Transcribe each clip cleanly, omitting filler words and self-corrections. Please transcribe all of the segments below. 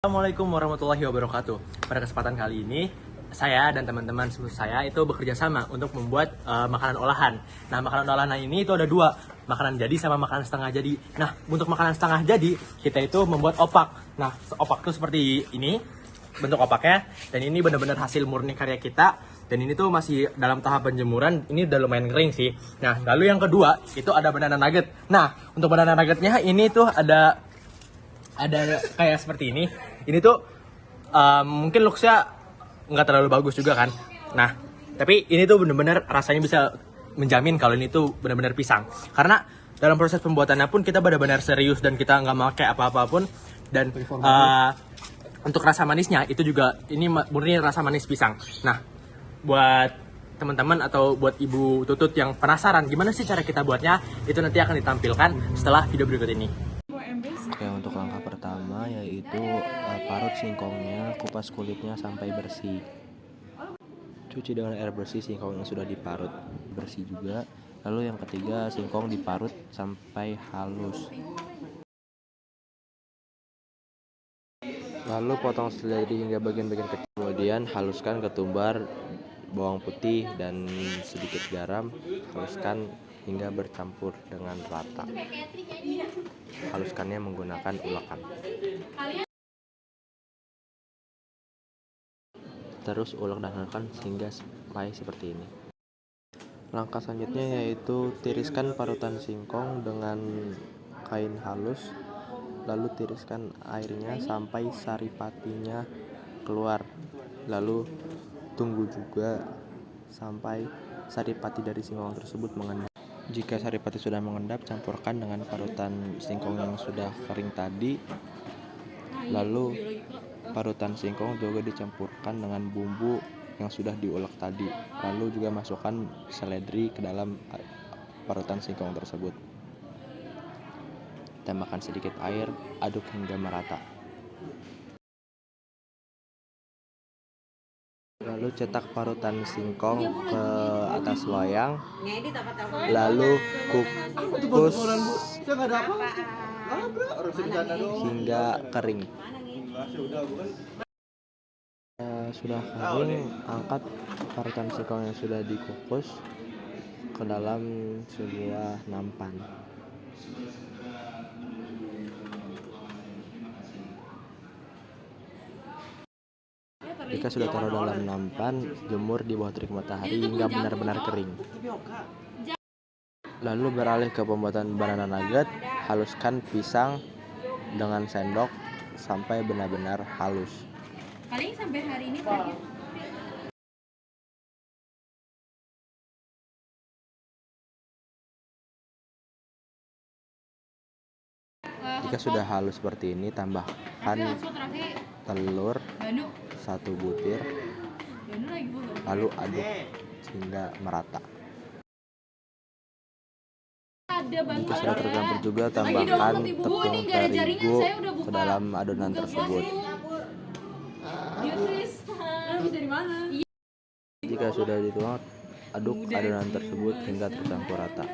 Assalamualaikum warahmatullahi wabarakatuh. Pada kesempatan kali ini, saya dan teman-teman saya itu bekerja sama untuk membuat makanan olahan. Nah, makanan olahan ini itu ada dua, makanan jadi sama makanan setengah jadi. Nah, untuk makanan setengah jadi, kita itu membuat opak. Nah, opak itu seperti ini, bentuk opaknya. Dan ini benar-benar hasil murni karya kita. Dan ini tuh masih dalam tahap penjemuran, ini udah lumayan kering sih. Nah, lalu yang kedua, itu ada banana nugget. Nah, untuk banana nuggetnya ini tuh ada kayak seperti ini. Ini tuh mungkin looksnya nggak terlalu bagus juga kan. Nah, tapi ini tuh bener-bener rasanya bisa menjamin kalau ini tuh benar-benar pisang. Karena dalam proses pembuatannya pun kita benar-benar serius dan kita nggak pakai apa-apa pun. Dan untuk rasa manisnya itu juga ini murni rasa manis pisang. Nah, buat teman-teman atau buat Ibu Tutut yang penasaran gimana sih cara kita buatnya, itu nanti akan ditampilkan setelah video berikut ini. Oke, untuk langkah pertama yaitu parut singkongnya, kupas kulitnya sampai bersih. Cuci dengan air bersih singkong yang sudah diparut bersih juga. Lalu yang ketiga, singkong diparut sampai halus. Lalu potong seledri hingga bagian-bagian kecil. Kemudian haluskan ketumbar, bawang putih dan sedikit garam. Haluskan hingga bercampur dengan rata. Haluskannya menggunakan ulakan. Terus ulek dan haluskan hingga sampai seperti ini. Langkah selanjutnya yaitu tiriskan parutan singkong dengan kain halus. Lalu tiriskan airnya sampai saripatinya keluar. Lalu tunggu juga sampai saripati dari singkong tersebut mengendap. Jika saripati sudah mengendap, campurkan dengan parutan singkong yang sudah kering tadi. Lalu parutan singkong juga dicampurkan dengan bumbu yang sudah diulek tadi. Lalu juga masukkan seledri ke dalam parutan singkong tersebut. Tambahkan sedikit air, aduk hingga merata. Lalu cetak parutan singkong ke atas loyang. Lalu kukus hingga kering. Sudah kering, angkat parutan singkong yang sudah dikukus ke dalam sebuah nampan. Jika sudah taruh dalam nampan, jemur di bawah terik matahari hingga benar-benar kering. Lalu beralih ke pembuatan banana nugget. Haluskan pisang dengan sendok sampai benar-benar halus. Paling sampai hari ini terakhir. Jika sudah halus seperti ini, tambahkan telur 1 butir, lalu aduk hingga merata. Jika sudah tercampur juga, tambahkan tepung terigu ke dalam adonan tersebut. Jika sudah dituang, aduk adonan tersebut hingga tercampur rata.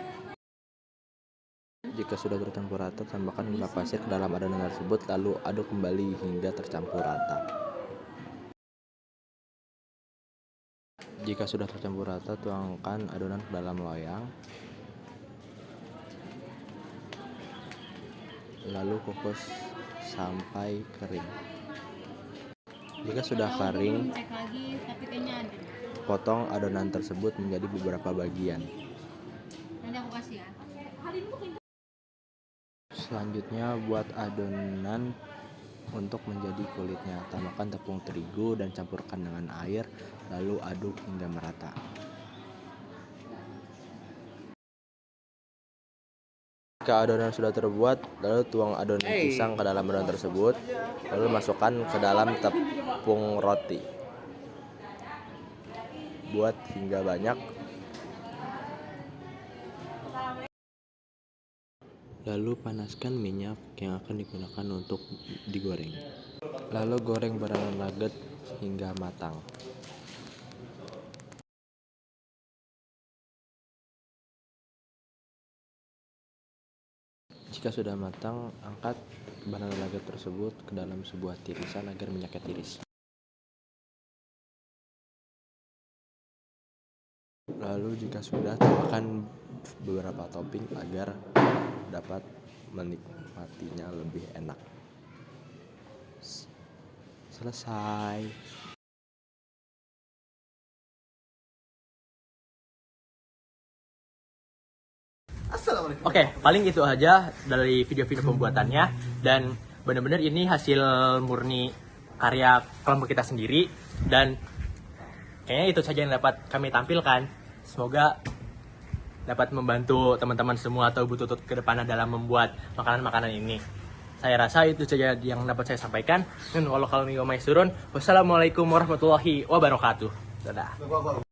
Jika sudah tercampur rata, tambahkan gula pasir ke dalam adonan tersebut, lalu aduk kembali hingga tercampur rata. Jika sudah tercampur rata, tuangkan adonan ke dalam loyang. Lalu kukus sampai kering. Jika sudah kering, potong adonan tersebut menjadi beberapa bagian. Nanti aku kasih ya. Selanjutnya buat adonan untuk menjadi kulitnya. Tambahkan tepung terigu dan campurkan dengan air, lalu aduk hingga merata. Jika adonan sudah terbuat, lalu tuang adonan pisang ke dalam adonan tersebut, lalu masukkan ke dalam tepung roti. Buat hingga banyak. Lalu panaskan minyak yang akan digunakan untuk digoreng. Lalu goreng banana nugget hingga matang. Jika sudah matang, angkat banana nugget tersebut ke dalam sebuah tirisan agar minyaknya tiris. Lalu jika sudah, tambahkan beberapa topping agar dapat menikmatinya lebih enak. Selesai. Oke, paling itu aja dari video-video pembuatannya, dan benar-benar ini hasil murni karya kelompok kita sendiri, dan kayaknya itu saja yang dapat kami tampilkan. Semoga dapat membantu teman-teman semua atau bututut ke depannya dalam membuat makanan-makanan ini. Saya rasa itu saja yang dapat saya sampaikan. Dan wassalamualaikum warahmatullahi wabarakatuh. Dadah.